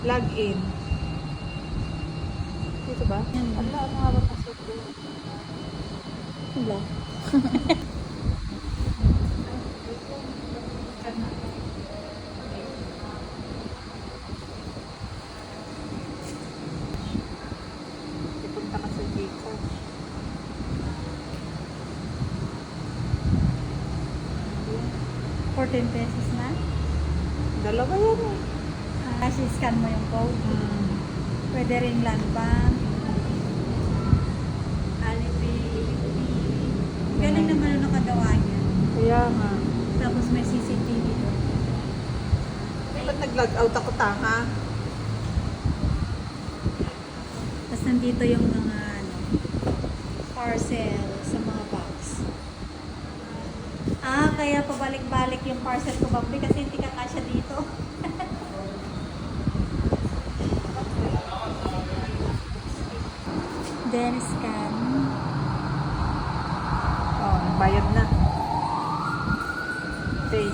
Log in. Dito ba? Ala, ano nga ba password ko? Wala. Punta ka sa Gcash. 14 pesos na. Dalawa yan eh. Kasi scan mo yung code. Pwede rin land bank. Alipay. Galing naman ang nakagawa niya. Kaya nga. Tapos may CCTV doon. Ba't nag-log out ako tanga? Tapos nandito yung mga parcel sa mga box. Kaya pabalik-balik yung parcel ko, Bambi, kasi hindi ka kasya dito. Then scan. Oh, bayad na. Pay.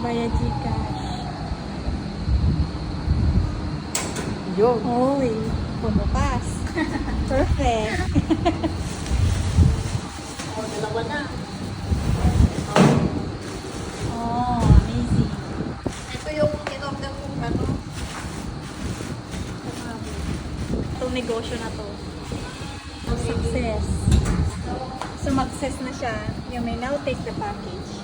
Bayad Gcash. Yun. Hoy, pumukas. Perfect. Oh, dalawa na. Oh, amazing. Ito yung in-order kong ano. Itong negosyo na to. Success. Success na siya. You may now take the package.